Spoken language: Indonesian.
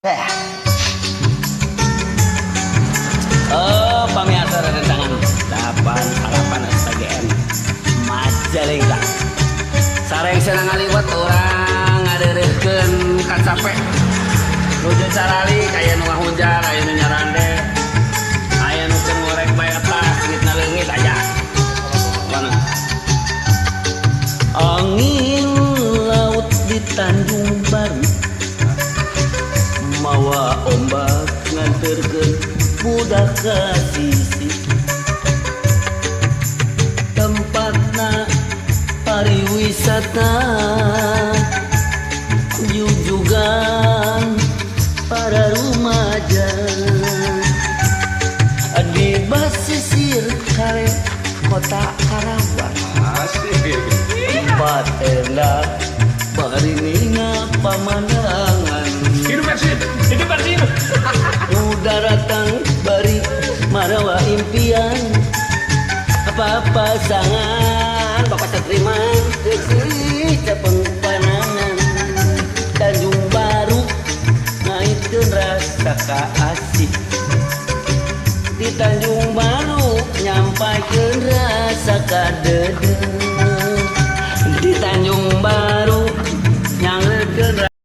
Pamiarsa rencangan 8 SPGN Majalengka. Sareng senang ngaliwat orang ngadeureuhkeun ka capek. Nuju carali kaya nu ngahujan, aya nu nyarande. Aya nu keur ngorek bae atas, ngitna leungit aja. Mana? Angin laut di Tanjung Baru mawa ombak nganterkeun budak ka sisi. Tempatna pariwisata jujugan para rumaja di basisir kare kota Karawang. Tempat enak barininga pamandangan. Itu versi Udara tang bari marawa impian apa pasangan bapak satriman kesih cepeng panangan Tanjung Baru ngaitkeun rasa kaasih di Tanjung Baru nyampaikeun rasa kadede.